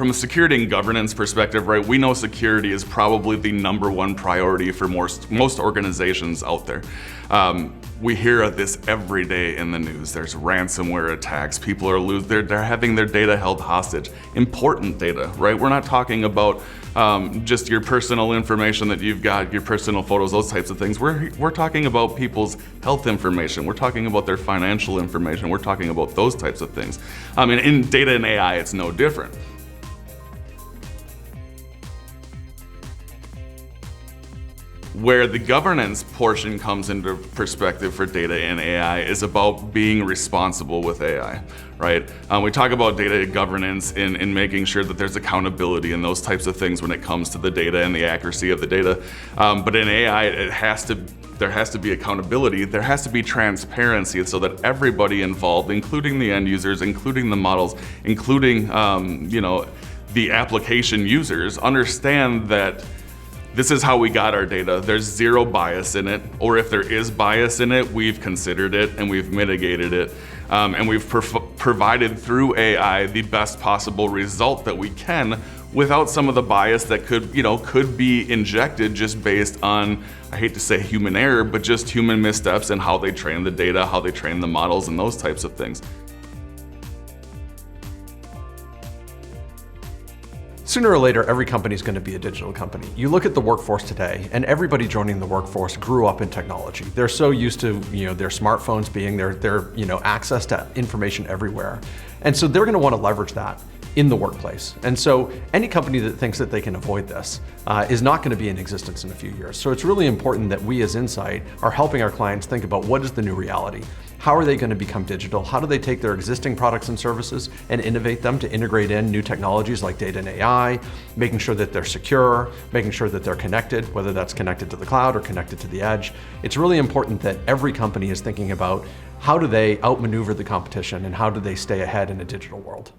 From a security and governance perspective, right, we know security is probably the #1 priority for most organizations out there. We hear of this every day in the news. There's ransomware attacks. People are they're having their data held hostage. Important data, right? We're not talking about just your personal information that you've got, your personal photos, those types of things. We're talking about people's health information. We're talking about their financial information. We're talking about those types of things. And in data and AI, it's no different. Where the governance portion comes into perspective for data and AI is about being responsible with AI, right? We talk about data governance in making sure that there's accountability and those types of things when it comes to the data and the accuracy of the data. But in AI, there has to be accountability, there has to be transparency so that everybody involved, including the end users, including the models, including the application users, understand that this is how we got our data. There's zero bias in it, or if there is bias in it, we've considered it and we've mitigated it. And we've provided through AI the best possible result that we can without some of the bias that could be injected just based on, I hate to say human error, but just human missteps and how they train the data, how they train the models and those types of things. Sooner or later, every company is going to be a digital company. You look at the workforce today, and everybody joining the workforce grew up in technology. They're so used to their smartphones being their access to information everywhere. And so they're going to want to leverage that in the workplace. And so any company that thinks that they can avoid this is not going to be in existence in a few years. So it's really important that we as Insight are helping our clients think about what is the new reality. How are they going to become digital? How do they take their existing products and services and innovate them to integrate in new technologies like data and AI, making sure that they're secure, making sure that they're connected, whether that's connected to the cloud or connected to the edge. It's really important that every company is thinking about how do they outmaneuver the competition and how do they stay ahead in a digital world.